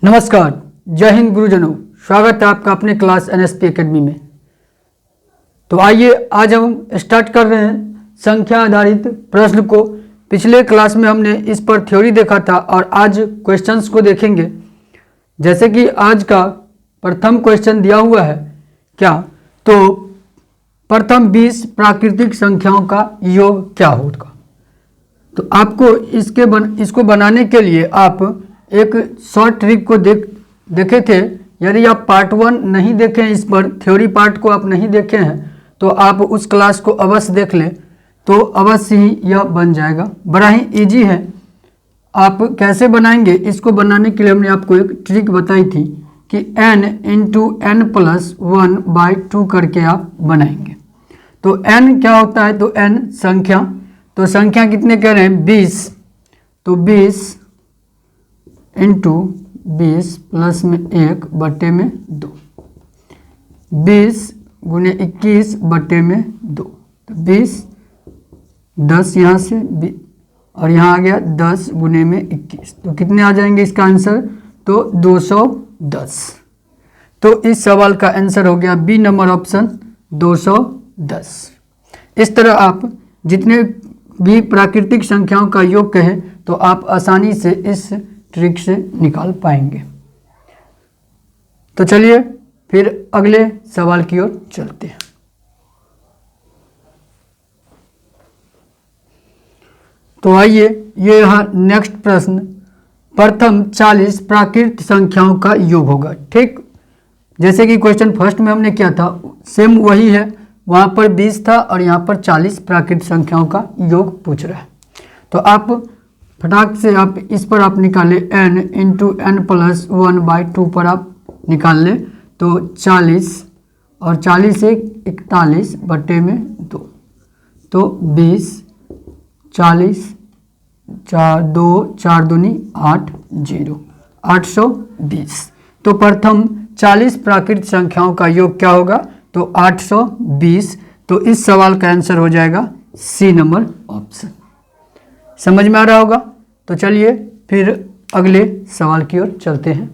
नमस्कार, जय हिंद गुरुजनों। स्वागत है आपका अपने क्लास एनएसपी एकेडमी में। तो आइए आज हम स्टार्ट कर रहे हैं संख्या आधारित प्रश्न को। पिछले क्लास में हमने इस पर थ्योरी देखा था और आज क्वेश्चंस को देखेंगे। जैसे कि आज का प्रथम क्वेश्चन दिया हुआ है क्या, तो प्रथम 20 प्राकृतिक संख्याओं का योग क्या होगा। तो आपको इसको बनाने के लिए आप एक शॉर्ट ट्रिक को देखे थे। यदि आप पार्ट 1 नहीं देखे हैं, इस पर थ्योरी पार्ट को आप नहीं देखे हैं, तो आप उस क्लास को अवश्य देख लें, तो अवश्य ही यह बन जाएगा। बड़ा ही इजी है। आप कैसे बनाएंगे, इसको बनाने के लिए हमने आपको एक ट्रिक बताई थी कि n इंटू एन प्लस 1/2 करके आप बनाएंगे। तो n क्या होता है, तो n संख्या, तो संख्या कितने कह रहे हैं 20, तो 20 इंटू 20 प्लस में 1 बटे में 2, 20 गुने 21 बटे में 2, तो 20 10 यहाँ से और यहाँ आ गया 10 गुने में 21, तो कितने आ जाएंगे इसका आंसर, तो 210। तो इस सवाल का आंसर हो गया बी नंबर ऑप्शन 210। इस तरह आप जितने भी प्राकृतिक संख्याओं का योग कहें तो आप आसानी से इस ट्रिक से निकाल पाएंगे। तो चलिए फिर अगले सवाल की ओर चलते हैं। तो आइए, ये यहाँ नेक्स्ट प्रश्न, प्रथम 40 प्राकृतिक संख्याओं का योग होगा। ठीक जैसे कि क्वेश्चन फर्स्ट में हमने किया था, सेम वही है। वहाँ पर 20 था और यहाँ पर 40 प्राकृतिक संख्याओं का योग पूछ रहा है। तो आप फटाक से आप इस पर आप निकालें n इंटू एन प्लस 1/2 पर आप निकाल लें, तो 40 और 40 से 41 बटे में 2, तो 20, 40 4 2 4 दूनी 8 0 820। तो प्रथम 40 प्राकृतिक संख्याओं का योग क्या होगा, तो 820। तो इस सवाल का आंसर हो जाएगा सी नंबर ऑप्शन। समझ में आ रहा होगा। तो चलिए फिर अगले सवाल की ओर चलते हैं।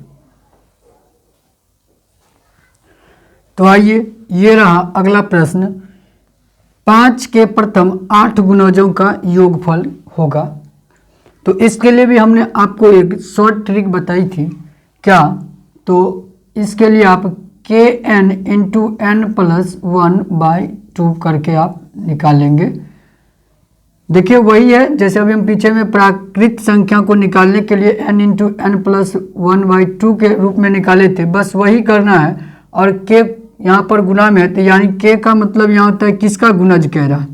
तो आइए, ये रहा अगला प्रश्न, 5 के प्रथम 8 गुणजों का योगफल होगा। तो इसके लिए भी हमने आपको एक शॉर्ट ट्रिक बताई थी क्या, तो इसके लिए आप kn इंटू एन प्लस 1/2 करके आप निकालेंगे। देखिए वही है जैसे अभी हम पीछे में प्राकृतिक संख्या को निकालने के लिए n इंटू एन प्लस 1/2 के रूप में निकाले थे, बस वही करना है। और k यहाँ पर गुना में है, तो यानी k का मतलब यहाँ होता है किसका गुणज कह रहा है,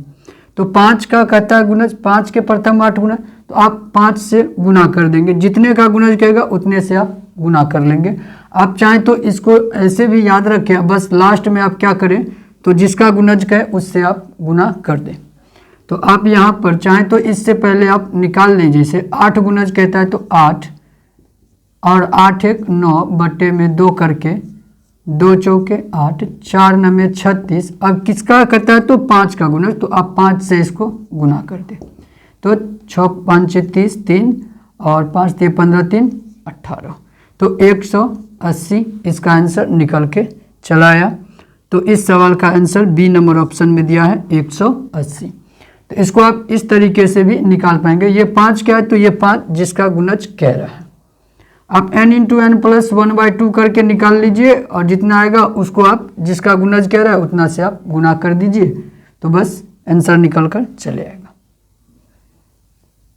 तो 5 का कहता है गुणज, 5 के प्रथम 8 गुणज, तो आप 5 से गुना कर देंगे। जितने का गुणज कहेगा उतने से आप गुना कर लेंगे। आप चाहें तो इसको ऐसे भी याद रखें, बस लास्ट में आप क्या करें, तो जिसका गुणज कहे उससे आप गुना कर दें। तो आप यहाँ पर चाहें तो इससे पहले आप निकाल लें, जैसे 8 गुणज कहता है तो 8 और 8 1 9 बटे में 2 करके 2 चौके 8 4 9 36। अब किसका कहता है, तो 5 का गुणज, तो आप 5 से इसको गुना कर दें, तो 6 5 30 3 और 5 3 15 3 18, तो 180 इसका आंसर निकल के चला आया। तो इस सवाल का आंसर बी नंबर ऑप्शन में दिया है 180। तो इसको आप इस तरीके से भी निकाल पाएंगे। ये 5 क्या है, तो ये 5 जिसका गुणज कह रहा है। आप n इंटू एन प्लस 1/2 करके निकाल लीजिए और जितना आएगा उसको आप जिसका गुणज कह रहा है उतना से आप गुना कर दीजिए, तो बस आंसर निकल कर चले आएगा।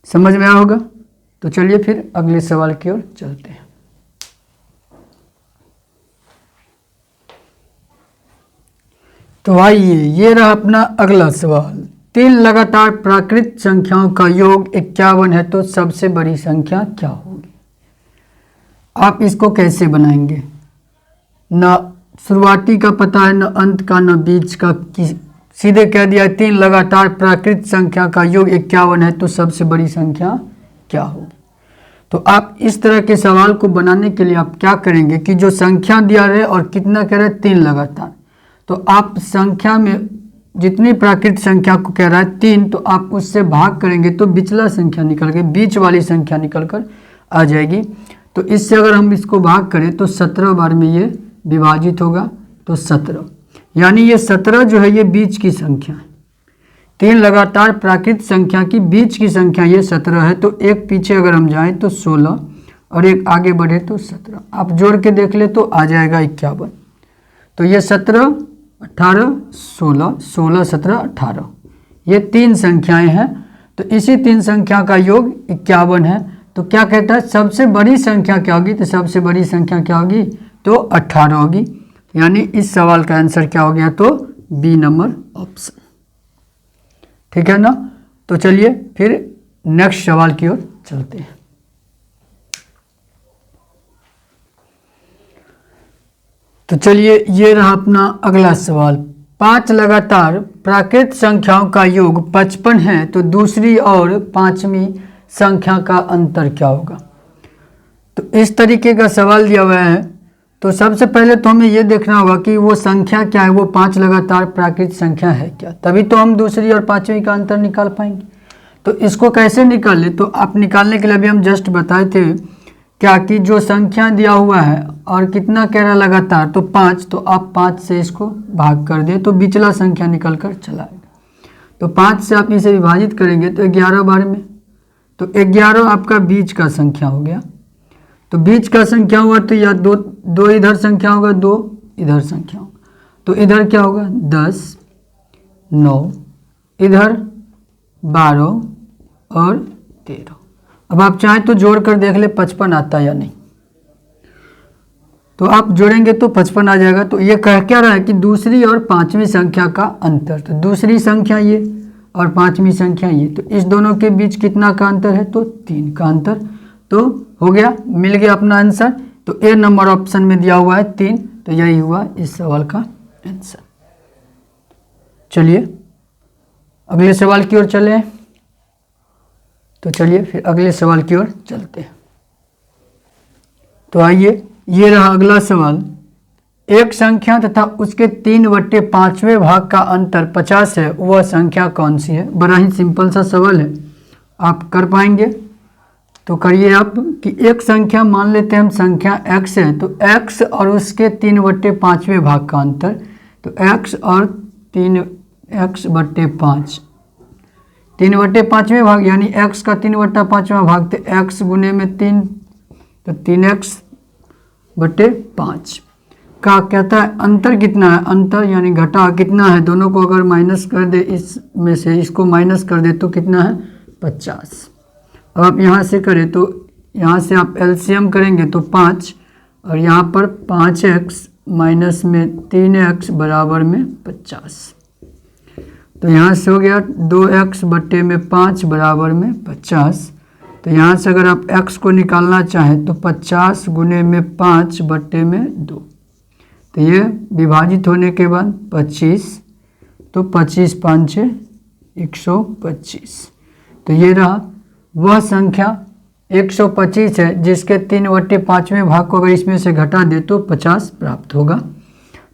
समझ में आया होगा। तो चलिए फिर अगले सवाल की ओर चलते हैं। तो आइए, ये रहा अपना अगला सवाल, 3 लगातार प्राकृतिक संख्याओं का योग 51 है, तो सबसे बड़ी संख्या क्या होगी। आप इसको कैसे बनाएंगे, न शुरुआती का पता है, न अंत का, न बीच का, सीधे कह दिया 3 लगातार प्राकृतिक संख्या का योग 51 है, तो सबसे बड़ी संख्या क्या होगी। तो आप इस तरह के सवाल को बनाने के लिए आप क्या करेंगे कि जो संख्या दिया रहे और कितना कह रहे 3 लगातार, तो आप संख्या में जितनी प्राकृतिक संख्या को कह रहा है 3, तो आप उससे भाग करेंगे तो बिचला संख्या निकल के बीच वाली संख्या निकल कर आ जाएगी। तो इससे अगर हम इसको भाग करें तो 17 बार में ये विभाजित होगा, तो 17, यानी ये 17 जो है ये बीच की संख्या है। 3 लगातार प्राकृत संख्या की बीच की संख्या ये 17 है। तो एक पीछे अगर हम जाएं तो 16 और एक आगे बढ़े तो 17, आप जोड़ के देख ले तो आ जाएगा 51। तो ये 17, 18, 16, 16, 17, 18, ये 3 संख्याएं हैं। तो इसी 3 संख्या का योग 51 है। तो क्या कहता है सबसे बड़ी संख्या क्या होगी, तो सबसे बड़ी संख्या क्या होगी, तो 18 होगी। यानी इस सवाल का आंसर क्या हो गया, तो बी नंबर ऑप्शन। ठीक है ना। तो चलिए फिर नेक्स्ट सवाल की ओर चलते हैं। तो चलिए ये रहा अपना अगला सवाल। 5 लगातार प्राकृत संख्याओं का योग 55 है, तो दूसरी और 5वीं संख्या का अंतर क्या होगा। तो इस तरीके का सवाल दिया हुआ है। तो सबसे पहले तो हमें ये देखना होगा कि वो संख्या क्या है, वो 5 लगातार प्राकृत संख्या है क्या, तभी तो हम दूसरी और 5वीं का अंतर निकाल पाएंगे। तो इसको कैसे निकालें, तो आप निकालने के लिए अभी हम जस्ट बताए थे क्या कि जो संख्या दिया हुआ है और कितना कह रहा लगातार, तो 5, तो आप 5 से इसको भाग कर दें तो बिचला संख्या निकल कर चला आएगा। तो 5 से आप इसे विभाजित करेंगे तो 11 बार में, तो 11 आपका बीच का संख्या हो गया। तो बीच का संख्या हुआ तो या दो इधर संख्या होगा, 2 इधर संख्या होगा। तो इधर क्या होगा 10, 9, इधर 12 और 13। अब आप चाहें तो जोड़ कर देख ले 55 आता है या नहीं। तो आप जोड़ेंगे तो 55 आ जाएगा। तो ये कह क्या रहा है कि दूसरी और 5वीं संख्या का अंतर, तो दूसरी संख्या ये और 5वीं संख्या ये, तो इस दोनों के बीच कितना का अंतर है, तो 3 का अंतर। तो हो गया, मिल गया अपना आंसर। तो ए नंबर ऑप्शन में दिया हुआ है 3, तो यही हुआ इस सवाल का आंसर। चलिए अगले सवाल की ओर चले। तो चलिए फिर अगले सवाल की ओर चलते हैं। तो आइए ये रहा अगला सवाल। एक संख्या तथा उसके 3/5वें भाग का अंतर 50 है, वह संख्या कौन सी है। बड़ा ही सिंपल सा सवाल है, आप कर पाएंगे। तो करिए आप कि एक संख्या मान लेते हैं हम, संख्या x है, तो x और उसके 3/5वें भाग का अंतर, तो x और 3x/5, 3/5वें भाग यानी x का 3/5वां भाग, तो x गुने में 3, तो 3x/5 का कहता है अंतर कितना है, अंतर यानी घटा कितना है, दोनों को अगर माइनस कर दे, इसमें से इसको माइनस कर दे तो कितना है 50। अब आप यहाँ से करें तो यहाँ से आप एलसीएम करेंगे तो 5 और यहाँ पर 5x माइनस में 3x बराबर में 50। तो यहाँ से हो गया 2x/5 बराबर में 50। तो यहाँ से अगर आप x को निकालना चाहें तो 50 गुने में 5/2, तो ये विभाजित होने के बाद 25, तो 25 5 125। तो ये रहा वह संख्या 125 है जिसके 3/5वें भाग को अगर इसमें से घटा दे तो 50 प्राप्त होगा।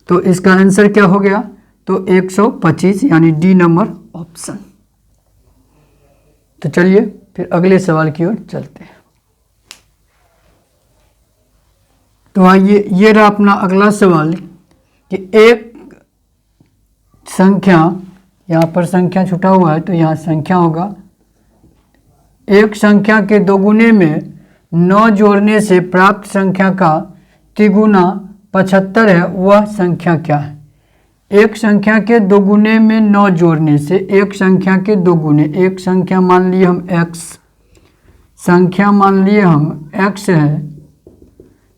तो इसका आंसर क्या हो गया, तो 125 यानी डी नंबर ऑप्शन। तो चलिए फिर अगले सवाल की ओर चलते हैं। तो आइए ये रहा अपना अगला सवाल कि एक संख्या, यहाँ पर संख्या छुटा हुआ है तो यहाँ संख्या होगा, एक संख्या के दोगुने में 9 जोड़ने से प्राप्त संख्या का तिगुना 75 है, वह संख्या क्या है। एक संख्या के दोगुने में 9 जोड़ने से, एक संख्या के दोगुने, एक संख्या मान लिए हम x, संख्या मान लिए हम x है,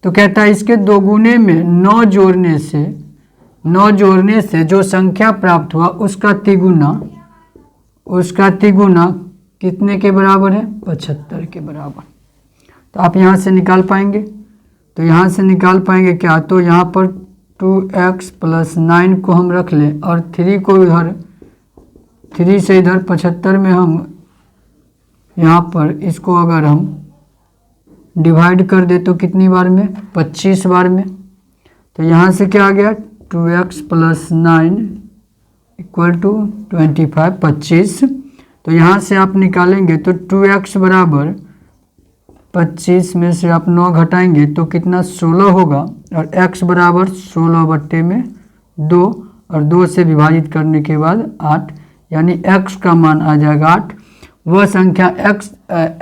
तो कहता है इसके दोगुने में 9 जोड़ने से जो संख्या प्राप्त हुआ उसका तिगुना कितने के बराबर है, 75 के बराबर। तो आप यहाँ से निकाल पाएंगे, तो यहाँ से निकाल पाएंगे क्या, तो यहाँ पर 2x + 9 को हम रख लें और 3 को इधर, 3 से इधर 75 में हम यहाँ पर इसको अगर हम डिवाइड कर दे तो कितनी बार में, 25 बार में। तो यहाँ से क्या आ गया, 2x + 9 = 25। तो यहाँ से आप निकालेंगे तो 2x बराबर 25 में से आप 9 घटाएंगे तो कितना 16 होगा, और x बराबर 16/2 और 2 से विभाजित करने के बाद 8, यानी x का मान आ जाएगा 8। वह संख्या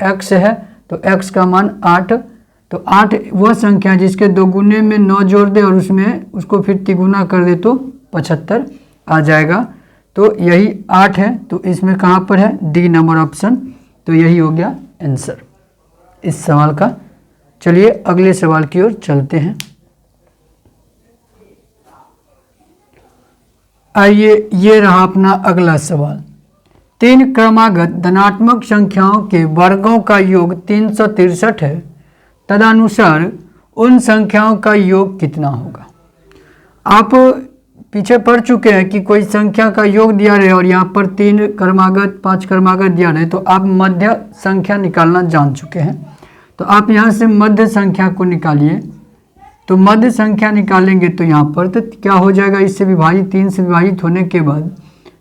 x है तो x का मान 8। तो 8 वह संख्या जिसके दोगुने में 9 जोड़ दे और उसमें उसको फिर तिगुना कर दे तो 75 आ जाएगा। तो यही 8 है, तो इसमें कहाँ पर है, डी नंबर ऑप्शन। तो यही हो गया आंसर इस सवाल का। चलिए अगले सवाल की ओर चलते हैं। आइए ये रहा अपना अगला सवाल। 3 क्रमागत धनात्मक संख्याओं के वर्गों का योग 363 है, तदनुसार उन संख्याओं का योग कितना होगा। आप पीछे पढ़ चुके हैं कि कोई संख्या का योग दिया रहे और यहाँ पर 3 क्रमागत 5 क्रमागत दिया रहे, तो आप मध्य संख्या निकालना जान चुके हैं। तो आप यहाँ से मध्य संख्या को निकालिए। तो मध्य संख्या निकालेंगे तो यहाँ पर तो क्या हो जाएगा, इससे विभाजित 3 से विभाजित होने के बाद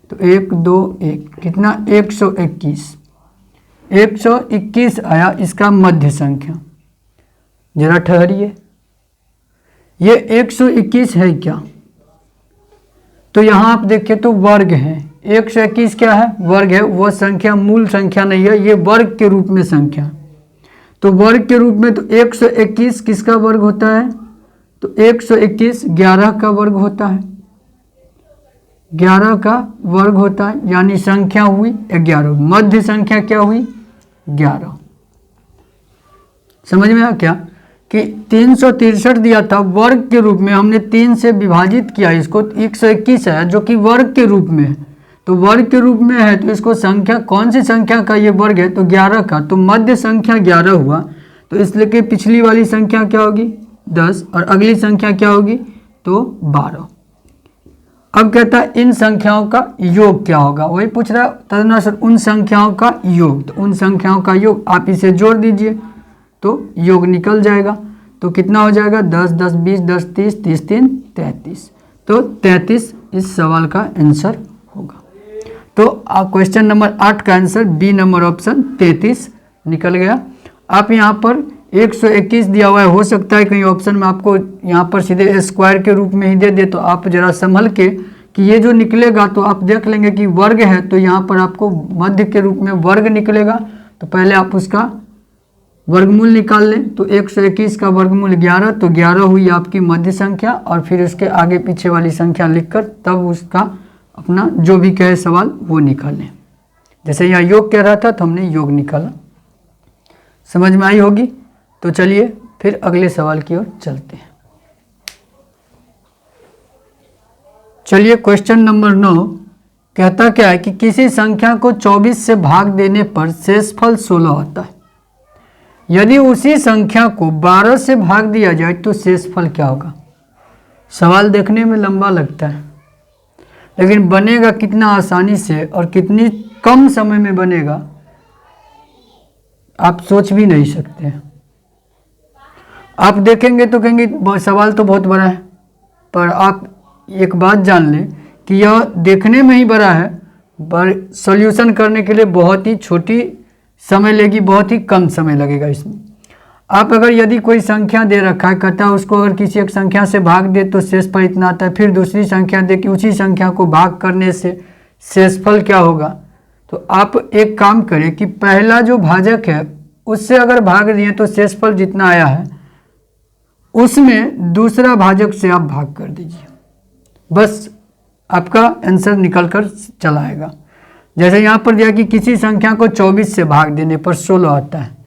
तो 1 2 1 कितना 121। 121 आया इसका मध्य संख्या। जरा ठहरिए, ये 121 है क्या, तो यहाँ आप देखिए तो वर्ग है। 121 क्या है, वर्ग है। वह संख्या मूल संख्या नहीं है, ये वर्ग के रूप में संख्या। तो वर्ग के रूप में तो 121 किसका वर्ग होता है, तो 121 11 का वर्ग होता है। 11 का वर्ग होता है, यानी संख्या हुई 11। मध्य संख्या क्या हुई 11। समझ में आया क्या कि 363 दिया था वर्ग के रूप में, हमने 3 से विभाजित किया इसको, 121 है जो कि वर्ग के रूप में है। तो वर्ग के रूप में है तो इसको संख्या कौन सी संख्या का ये वर्ग है, तो 11 का। तो मध्य संख्या 11 हुआ, तो इसलिए कि पिछली वाली संख्या क्या होगी 10 और अगली संख्या क्या होगी तो 12। अब कहता है इन संख्याओं का योग क्या होगा, वही पूछ रहा है। तदनुसार उन संख्याओं का योग, तो उन संख्याओं का योग आप इसे जोड़ दीजिए तो योग निकल जाएगा। तो कितना हो जाएगा 10 10 20 10 30 30 3 33। तो 33 इस सवाल का आंसर होगा। तो क्वेश्चन नंबर 8 का आंसर बी नंबर ऑप्शन 33 निकल गया। आप यहाँ पर 121 दिया हुआ है, हो सकता है कहीं ऑप्शन में आपको यहाँ पर सीधे स्क्वायर के रूप में ही दे दे, तो आप जरा संभल के कि ये जो निकलेगा तो आप देख लेंगे कि वर्ग है, तो यहाँ पर आपको मध्य के रूप में वर्ग निकलेगा। तो पहले आप उसका वर्गमूल निकाल लें। तो 121 का वर्गमूल 11, तो 11 हुई आपकी मध्य संख्या, और फिर उसके आगे पीछे वाली संख्या लिखकर तब उसका अपना जो भी कहे सवाल वो निकालें। जैसे यहाँ योग कह रहा था तो हमने योग निकाला। समझ में आई होगी। तो चलिए फिर अगले सवाल की ओर चलते हैं। चलिए क्वेश्चन नंबर 9 कहता क्या है कि किसी संख्या को 24 से भाग देने पर शेषफल 16 आता है। यदि उसी संख्या को 12 से भाग दिया जाए तो शेषफल क्या होगा। सवाल देखने में लंबा लगता है, लेकिन बनेगा कितना आसानी से और कितनी कम समय में बनेगा आप सोच भी नहीं सकते। आप देखेंगे तो कहेंगे सवाल तो बहुत बड़ा है, पर आप एक बात जान लें कि यह देखने में ही बड़ा है, पर सॉल्यूशन करने के लिए बहुत ही छोटी समय लेगी, बहुत ही कम समय लगेगा इसमें। आप अगर यदि कोई संख्या दे रखा है, कहता है उसको अगर किसी एक संख्या से भाग दे तो शेषफल इतना आता है, फिर दूसरी संख्या दे कि उसी संख्या को भाग करने से शेषफल क्या होगा, तो आप एक काम करें कि पहला जो भाजक है उससे अगर भाग दिए तो शेषफल जितना आया है उसमें दूसरा भाजक से आप भाग कर दीजिए, बस आपका आंसर निकल कर चला आएगा। जैसे यहाँ पर दिया कि किसी संख्या को 24 से भाग देने पर 16 आता है,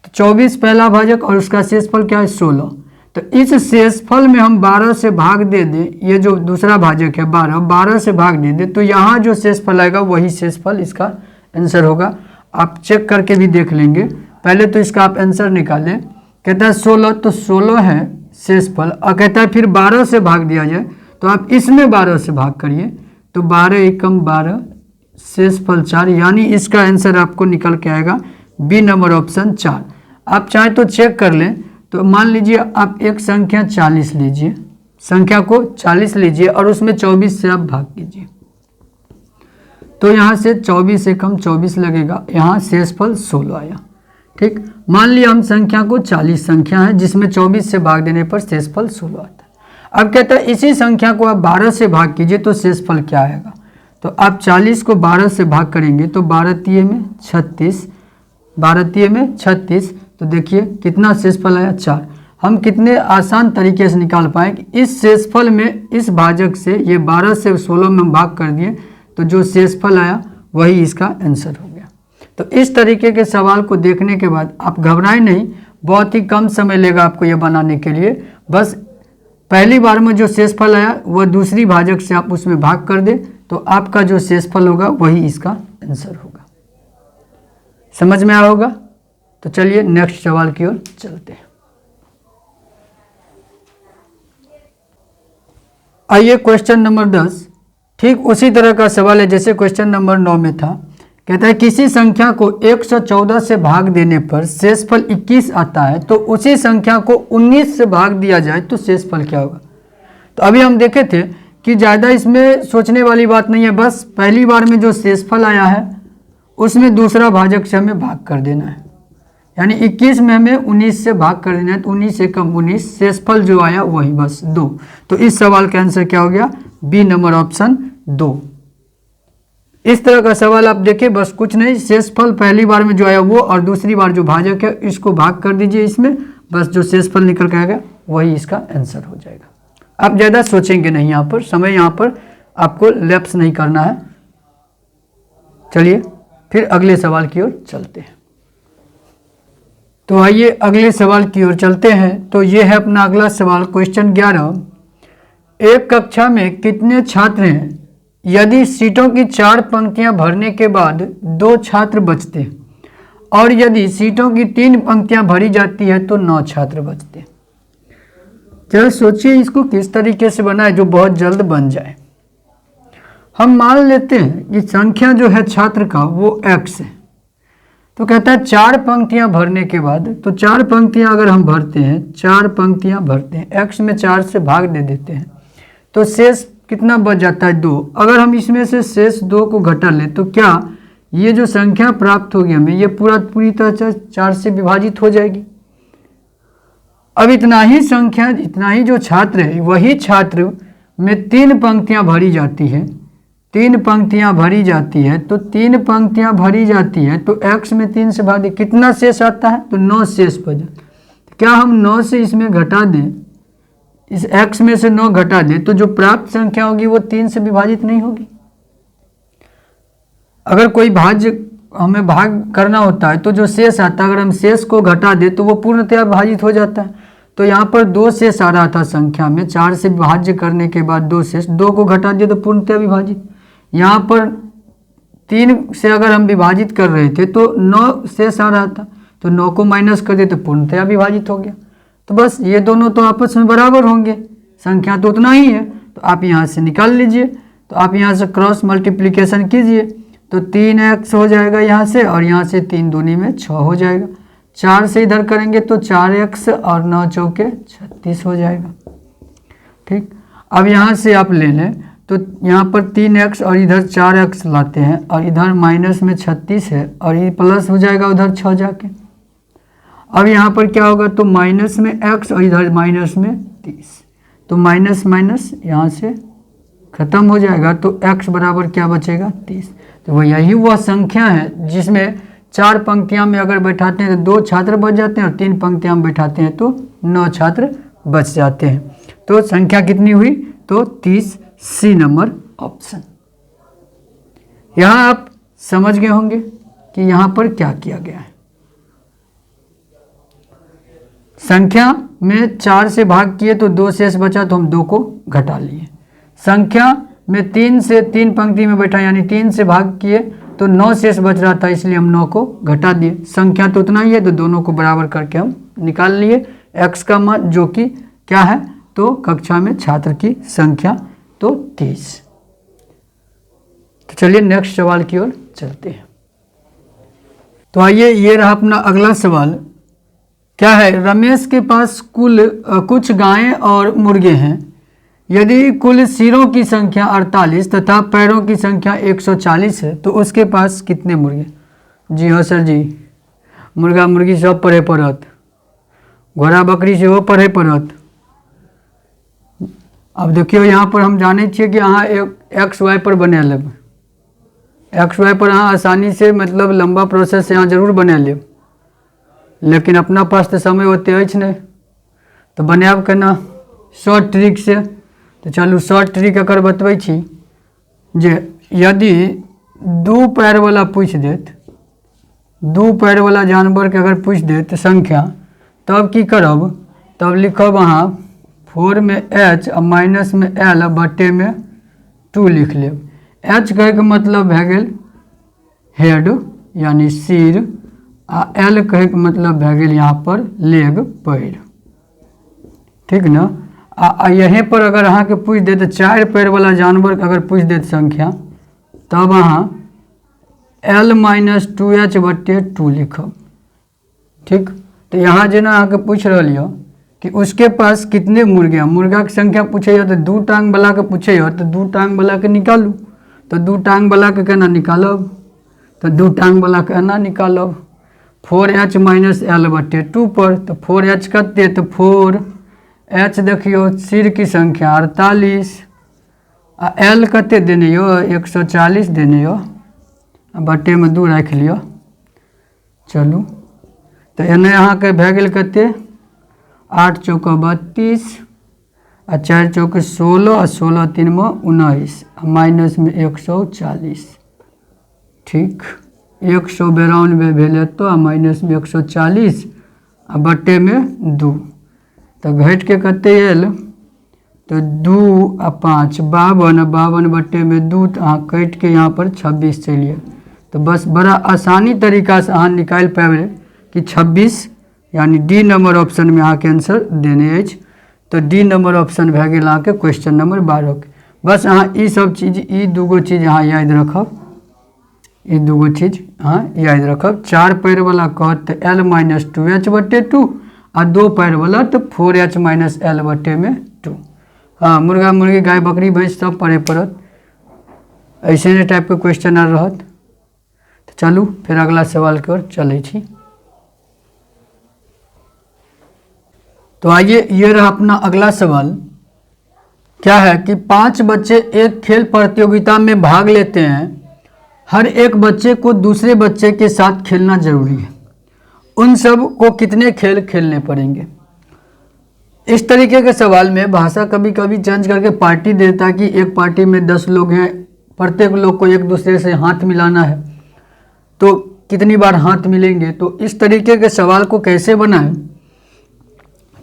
तो 24 पहला भाजक और उसका शेषफल क्या है 16। तो इस शेषफल में हम 12 से भाग दे दें, ये जो दूसरा भाजक है 12 से भाग दे दें, तो यहाँ जो शेषफल आएगा वही शेषफल इसका आंसर होगा। आप चेक करके भी देख लेंगे। पहले तो इसका आप आंसर निकालें। कहता है 16, तो 16 है शेषफल, और कहता है फिर 12 से भाग दिया जाए, तो आप इसमें 12 से भाग करिए, तो 12 एकम 12 शेषफल 4, यानी इसका आंसर आपको निकल के आएगा बी नंबर ऑप्शन 4। आप चाहे तो चेक कर लें। तो मान लीजिए आप एक संख्या 40 लीजिए, संख्या को 40 लीजिए और उसमें 24 से आप भाग कीजिए, तो यहाँ से 24 एकम 24 लगेगा, यहाँ शेषफल 16 आया। ठीक, मान लिया हम संख्या को 40 संख्या है जिसमें 24 से भाग देने पर शेषफल 16 आता है। अब कहता है इसी संख्या को आप 12 से भाग कीजिए तो शेषफल क्या आएगा। तो आप 40 को 12 से भाग करेंगे तो 12 तिये में 36, 12 तिये में 36, तो देखिए कितना शेषफल आया 4। हम कितने आसान तरीके से निकाल पाए कि इस शेषफल में इस भाजक से ये 12 से 16 में भाग कर दिए तो जो शेषफल आया वही इसका आंसर हो गया। तो इस तरीके के सवाल को देखने के बाद आप घबराएं नहीं, बहुत ही कम समय लेगा आपको ये बनाने के लिए। बस पहली बार में जो शेषफल आया वह दूसरी भाजक से आप उसमें भाग कर दे तो आपका जो शेषफल होगा वही इसका आंसर होगा। समझ में आया होगा। तो चलिए नेक्स्ट सवाल की ओर चलते हैं। आइए क्वेश्चन नंबर 10 ठीक उसी तरह का सवाल है जैसे क्वेश्चन नंबर 9 में था। कहता है किसी संख्या को 114 से भाग देने पर शेषफल 21 आता है तो उसी संख्या को 19 से भाग दिया जाए तो शेषफल क्या होगा। तो अभी हम देखे थे कि ज़्यादा इसमें सोचने वाली बात नहीं है, बस पहली बार में जो शेषफल आया है उसमें दूसरा भाजक से हमें भाग कर देना है, यानी 21 में हमें 19 से भाग कर देना है। तो 19 से कम 19, शेषफल जो आया वही बस 2। तो इस सवाल का आंसर क्या हो गया, बी नंबर ऑप्शन 2। इस तरह का सवाल आप देखिए, बस कुछ नहीं, शेषफल पहली बार में जो आया वो और दूसरी बार जो भाजक है इसको भाग कर दीजिए इसमें, बस जो शेषफल निकल के आएगा वही इसका आंसर हो जाएगा। आप ज़्यादा सोचेंगे नहीं, यहाँ पर समय यहाँ पर आपको लैप्स नहीं करना है। चलिए फिर अगले सवाल की ओर चलते हैं। तो आइए अगले सवाल की ओर चलते हैं। तो ये है अपना अगला सवाल क्वेश्चन 11। एक कक्षा में कितने छात्र हैं यदि सीटों की 4 पंक्तियां भरने के बाद 2 छात्र बचते हैं और यदि सीटों की 3 पंक्तियां भरी जाती है तो 9 छात्र बचते हैं। जरा सोचिए इसको किस तरीके से बनाए जो बहुत जल्द बन जाए। हम मान लेते हैं कि संख्या जो है छात्र का वो x है। तो कहता है 4 पंक्तियां भरने के बाद, तो 4 पंक्तियां अगर हम भरते हैं, 4 पंक्तियां भरते हैं, x में 4 से भाग दे देते हैं तो शेष कितना बच जाता है 2। अगर हम इसमें से शेष 2 को घटा लें तो क्या ये जो संख्या प्राप्त होगी हमें ये पूरी तरह से 4 से विभाजित हो जाएगी। अब इतना ही संख्या, इतना ही जो छात्र है वही छात्र में 3 पंक्तियां भरी जाती है, 3 पंक्तियां भरी जाती है, तो 3 पंक्तियां भरी जाती है तो x में 3 से भाग दे, कितना शेष आता है तो 9 शेष बचा। क्या हम 9 से इसमें घटा दें, इस x में से 9 घटा दें तो जो प्राप्त संख्या होगी वो 3 से विभाजित नहीं होगी। अगर कोई भाज्य हमें भाग करना होता है तो जो शेष आता है अगर हम शेष को घटा दें तो वो पूर्णतया विभाजित हो जाता है। तो यहाँ पर 2 शेष आ रहा था संख्या में, 4 से विभाज्य करने के बाद 2 शेष, 2 को घटा दिए तो पूर्णतया विभाजित। यहाँ पर 3 से अगर हम विभाजित कर रहे थे तो 9 शेष आ रहा था, तो 9 को माइनस कर दे तो पूर्णतया विभाजित हो गया। तो बस ये दोनों तो आपस में बराबर होंगे, संख्या तो उतना ही है, तो आप यहाँ से निकाल लीजिए। तो आप यहाँ से क्रॉस मल्टीप्लिकेशन कीजिए तो 3x हो जाएगा यहाँ से, और यहाँ से 3 दूनी में 6 हो जाएगा। 4 से इधर करेंगे तो 4x और 9 चौके 36 हो जाएगा। ठीक, अब यहाँ से आप ले लें तो यहाँ पर 3x और इधर 4x लाते हैं और इधर माइनस में 36 है और ये प्लस हो जाएगा उधर 6 जाके। अब यहाँ पर क्या होगा तो माइनस में x और इधर माइनस में 30, तो माइनस माइनस यहाँ से खत्म हो जाएगा तो x बराबर क्या बचेगा 30। तो वो यही वह संख्या है जिसमें 4 पंक्तियाँ में अगर बैठाते हैं तो 2 छात्र बच जाते हैं और 3 पंक्तियाँ में बैठाते हैं तो 9 छात्र बच जाते हैं। तो संख्या कितनी हुई तो 30, सी नंबर ऑप्शन। यहाँ आप समझ गए होंगे कि यहाँ पर क्या किया गया है। संख्या में 4 से भाग किए तो 2 शेष बचा तो हम 2 को घटा लिए। संख्या में 3 से 3 पंक्ति में बैठा यानी 3 से भाग किए तो 9 शेष बच रहा था इसलिए हम 9 को घटा दिए। संख्या तो उतना ही है तो दोनों को बराबर करके हम निकाल लिए x का मान जो कि क्या है तो कक्षा में छात्र की संख्या तो 30। तो चलिए नेक्स्ट सवाल की ओर चलते हैं। तो आइए ये रहा अपना अगला सवाल। क्या है, रमेश के पास कुछ गायें और मुर्गे हैं। यदि कुल सिरों की संख्या 48 तथा पैरों की संख्या 140 है तो उसके पास कितने मुर्गे। जी हाँ सर जी, मुर्गा मुर्गी सब पढ़े पड़त, घोड़ा बकरी सेहो पढ़े पड़त। अब देखियो यहाँ पर हम जाने छे कि अहाँ एक एक्स वाई पर बना लेब, एक्स वाई पर अहाँ आसानी से मतलब लंबा प्रोसेस यहाँ जरूर बना लेब, लेकिन अपना पास तो समय ओते अछि नहीं, तो बनाब केना शॉर्ट ट्रिक से। तो चलू शॉर्ट ट्रिक एकर बतबै छी जे यदि दू पैर वाला पूछ देत, दू पैर वाला जानवर के अगर पूछ देत संख्या, तब की करब, तब लिखब अहाँ 4 में h और माइनस में l बटे में 2 लिख लेब। h कहे के मतलब भए गेल हेड यानी सिर, आ l कहे के मतलब भए गेल यहाँ पर लेग पैर, ठीक ना। यहीं पर अगर अहाँ के पूछ देत 4 पैर वाला जानवर के अगर पूछ देत संख्या, तब अहाँ l माइनस 2h बटे 2 लिखब, ठीक। तो यहाँ जेना अहाँ के पूछ रही हो कि उसके पास कितने मुर्गे, मुर्गा की संख्या पूछे तो 2 टांग वाला के पूछे तो 2 टांग वाला के निकालू। तो 2 टांग वाला के केना निकालब, तो 2 टांग वाला के एना निकालब 4h माइनस l बटे 2 पर। तो 4h कते, तो 4h देखियो सिर की संख्या 48, आ l कते देने यो 140 देने यो, बटे में 2 राख लियो। चलू तो एने अहाँ के भए गेल कते 8 चौका 32 आ 4 चौके 16 आ 16 3 में 19 माइनस में 140, ठीक। 192 भेल तो आ माइनस में 140 आ बटे में 2, तो घट के कते आयल, तो 2 आ 5 52, 52 बटे में 2, तो अहाँ कट के यहाँ पर 26 चलिए। तो बस बड़ा आसानी तरीका से अहाँ निकाल पाबे कि 26, यानी डी नंबर ऑप्शन में अहाँ के आंसर देने अछि। तो डी नंबर ऑप्शन भए गेल अहाँ के क्वेश्चन नंबर 12 के। बस अहाँ ई सब चीज, ई दूगो चीज अहाँ याद रखब, ई दूगो चीज अहाँ याद रखब। 4 पैर वाला कहत तो l माइनस 2h बटे 2, आ 2 पैर वाला तो 4h माइनस l बटे में 2। हाँ, मुर्गा मुर्गी गाय बकरी भैंस सब पढ़े पड़त, ऐसे टाइप के क्वेश्चन आ रहत। तो चलू फिर अगला सवाल की ओर चले छी। तो आइए, ये रहा अपना अगला सवाल। क्या है कि 5 बच्चे एक खेल प्रतियोगिता में भाग लेते हैं, हर एक बच्चे को दूसरे बच्चे के साथ खेलना जरूरी है, उन सब को कितने खेल खेलने पड़ेंगे। इस तरीके के सवाल में भाषा कभी कभी चेंज करके पार्टी देता है कि एक पार्टी में 10 लोग हैं, प्रत्येक लोग को एक दूसरे से हाथ मिलाना है, तो कितनी बार हाथ मिलेंगे। तो इस तरीके के सवाल को कैसे बनाएं,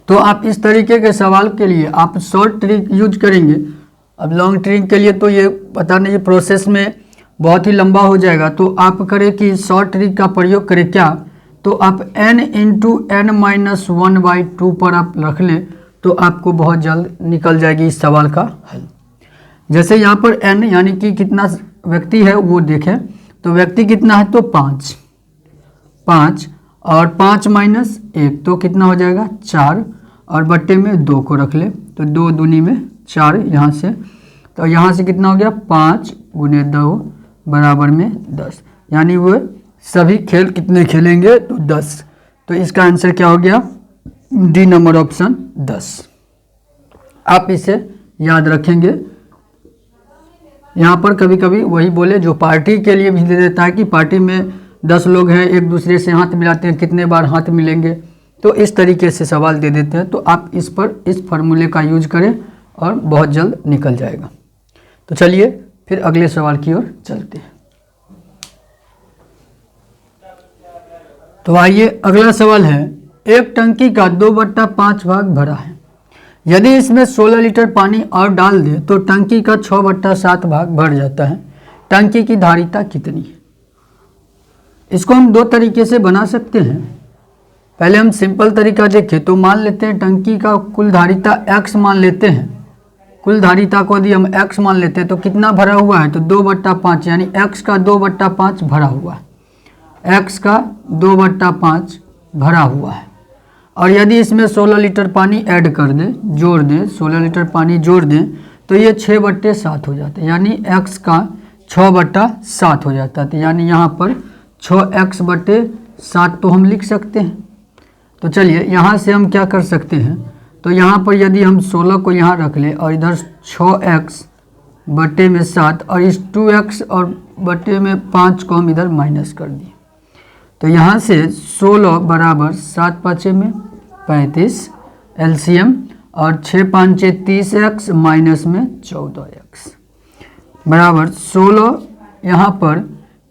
तो आप इस तरीके के सवाल के लिए आप शॉर्ट ट्रिक यूज करेंगे। अब लॉन्ग ट्रिक के लिए तो ये पता नहीं, प्रोसेस में बहुत ही लंबा हो जाएगा। तो आप करें कि शॉर्ट ट्रिक का प्रयोग करें क्या, तो आप n इंटू n माइनस 1/2 पर आप रख लें, तो आपको बहुत जल्द निकल जाएगी इस सवाल का हल। जैसे यहाँ पर n यानी कि कितना व्यक्ति है वो देखें, तो व्यक्ति कितना है, तो 5 और 5 माइनस 1 तो कितना हो जाएगा 4, और बट्टे में 2 को रख ले, तो 2 दूनी में 4 यहाँ से, तो यहाँ से कितना हो गया 5 गुने 2 बराबर में 10, यानी वो सभी खेल कितने खेलेंगे, तो 10। तो इसका आंसर क्या हो गया, डी नंबर ऑप्शन 10। आप इसे याद रखेंगे। यहाँ पर कभी कभी वही बोले जो पार्टी के लिए भी दे देता है कि पार्टी में 10 लोग हैं, एक दूसरे से हाथ मिलाते हैं, कितने बार हाथ मिलेंगे, तो इस तरीके से सवाल दे देते हैं। तो आप इस पर इस फार्मूले का यूज करें और बहुत जल्द निकल जाएगा। तो चलिए फिर अगले सवाल की ओर चलते हैं। तो आइए, अगला सवाल है, एक टंकी का 2/5 भाग भरा है, यदि इसमें 16 लीटर पानी और डाल दे तो टंकी का 6/7 भाग भर जाता है, टंकी की धारिता कितनी है। इसको हम 2 तरीके से बना सकते हैं। पहले हम सिंपल तरीका देखें तो मान लेते हैं टंकी का कुल धारिता x मान लेते हैं। कुल धारिता को यदि हम x मान लेते हैं तो कितना भरा हुआ है, तो 2/5, यानी x का 2/5 भरा हुआ है, x का 2/5 भरा हुआ है। और यदि इसमें 16 लीटर पानी ऐड कर दें, जोड़ दें, 16 लीटर पानी जोड़ दें, तो ये 6/7 हो जाता है, यानी x का 6/7 हो जाता है। तो यानी यहाँ पर 6x/7 7 तो हम लिख सकते हैं। तो चलिए यहाँ से हम क्या कर सकते हैं, तो यहाँ पर यदि हम 16 को यहाँ रख लें और इधर 6x बटे में 7 और इस 2x और बटे में 5 को हम इधर माइनस कर दिए, तो यहाँ से 16 बराबर 7 5 में 35 एलसीएम और 6 5 30x माइनस में 14x बराबर 16। यहाँ पर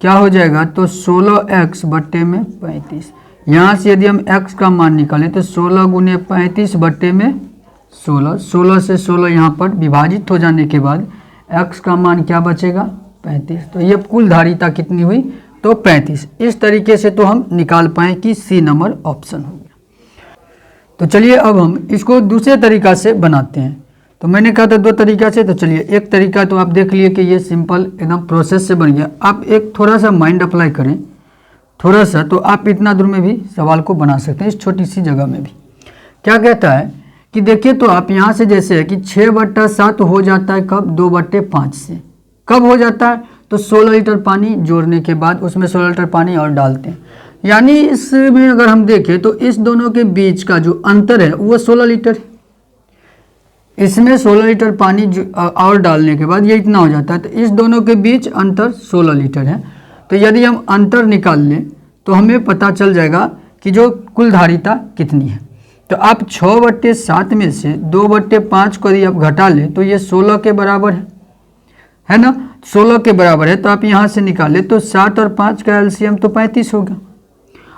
क्या हो जाएगा, तो 16x बटे में 35। यहाँ से यदि हम x का मान निकालें तो 16 गुने 35 बटे में 16, 16 से 16 यहाँ पर विभाजित हो जाने के बाद x का मान क्या बचेगा, 35। तो ये कुल धारिता कितनी हुई, तो 35। इस तरीके से तो हम निकाल पाए कि सी नंबर ऑप्शन हो गया। तो चलिए अब हम इसको दूसरे तरीका से बनाते हैं। तो मैंने कहा था 2 तरीका से, तो चलिए एक तरीका तो आप देख लिए कि ये सिंपल एकदम प्रोसेस से बन गया। आप एक थोड़ा सा माइंड अप्लाई करें थोड़ा सा, तो आप इतना दूर में भी सवाल को बना सकते हैं, इस छोटी सी जगह में भी। क्या कहता है कि देखिए, तो आप यहाँ से जैसे है कि 6/7 हो जाता है कब, 2/5 से। कब हो जाता है, तो 16 लीटर पानी जोड़ने के बाद उसमें 16 लीटर पानी और डालते हैं। यानी इसमें अगर हम देखें तो इस दोनों के बीच का जो अंतर है वो 16 लीटर है। इसमें 16 लीटर पानी और डालने के बाद ये इतना हो जाता है, तो इस दोनों के बीच अंतर 16 लीटर है। तो यदि हम अंतर निकाल लें तो हमें पता चल जाएगा कि जो कुल धारिता कितनी है। तो आप 6/7 में से 2/5 को यदि आप घटा लें तो ये 16 के बराबर है ना, 16 के बराबर है। तो आप यहाँ से निकालें तो 7 और 5 का एलसीएम तो 35 होगा,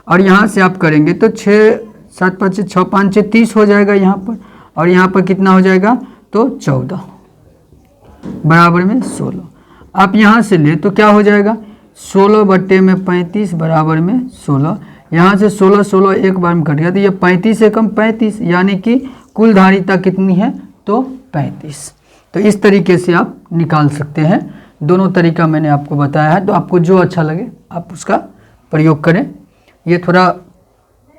और यहाँ से आप करेंगे तो 6 7 5 6 5 30 हो जाएगा यहाँ पर, और यहाँ पर कितना हो जाएगा, तो 14 बराबर में 16। आप यहाँ से ले तो क्या हो जाएगा, 16 बटे में 35 बराबर में 16। यहाँ से 16 16 एक बार में कट गया, तो ये 35 से कम 35, यानी कि कुल धारिता कितनी है, तो 35। तो इस तरीके से आप निकाल सकते हैं। दोनों तरीका मैंने आपको बताया है, तो आपको जो अच्छा लगे आप उसका प्रयोग करें। ये थोड़ा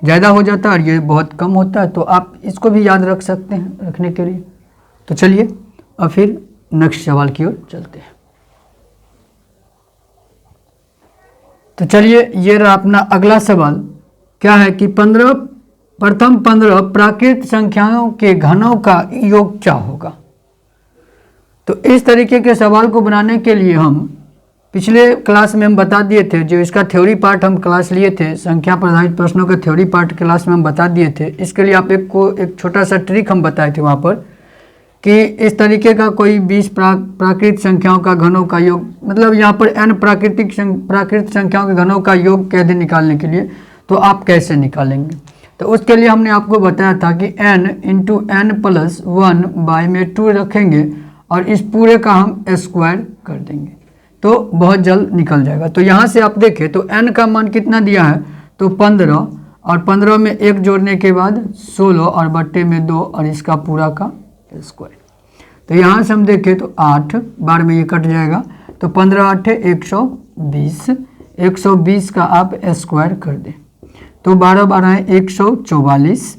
ज़्यादा हो जाता है और ये बहुत कम होता है, तो आप इसको भी याद रख सकते हैं रखने के लिए। तो चलिए अब फिर नेक्स्ट सवाल की ओर चलते हैं। तो चलिए ये रहा अपना अगला सवाल। क्या है कि प्रथम 15 प्राकृत संख्याओं के घनों का योग क्या होगा। तो इस तरीके के सवाल को बनाने के लिए हम पिछले क्लास में हम बता दिए थे, जो इसका थ्योरी पार्ट हम क्लास लिए थे, संख्या प्रधानित प्रश्नों का थ्योरी पार्ट क्लास में हम बता दिए थे। इसके लिए आप एक छोटा सा ट्रिक हम बताए थे वहाँ पर कि इस तरीके का कोई 20 प्राकृत संख्याओं का घनों का योग, मतलब यहाँ पर n प्राकृत संख्याओं के घनों का योग कह दें निकालने के लिए, तो आप कैसे निकालेंगे। तो उसके लिए हमने आपको बताया था कि n × n+1/2 रखेंगे और इस पूरे का हम स्क्वायर कर देंगे, तो बहुत जल्द निकल जाएगा। तो यहाँ से आप देखें तो n का मान कितना दिया है, तो 15, और 15 में 1 जोड़ने के बाद 16 और बट्टे में 2 और इसका पूरा का स्क्वायर। तो यहाँ से हम देखें तो 8 बार में ये कट जाएगा, तो 15 8 120, 120 का आप स्क्वायर कर दें तो 12 12 144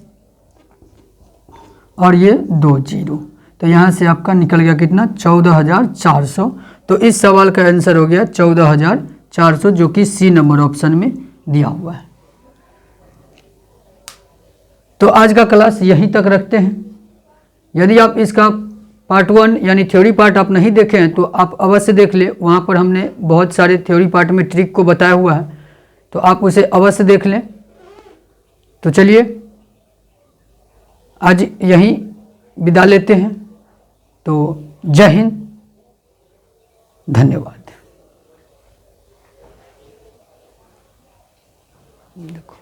और ये 2 0। तो यहाँ से आपका निकल गया कितना, 14,400। तो इस सवाल का आंसर हो गया 14,400, जो कि सी नंबर ऑप्शन में दिया हुआ है। तो आज का क्लास यहीं तक रखते हैं। यदि आप इसका पार्ट 1 यानी थ्योरी पार्ट आप नहीं देखे हैं तो आप अवश्य देख लें, वहाँ पर हमने बहुत सारे थ्योरी पार्ट में ट्रिक को बताया हुआ है, तो आप उसे अवश्य देख लें। तो चलिए आज यहीं विदा लेते हैं। तो जय हिंद, धन्यवाद। देखो।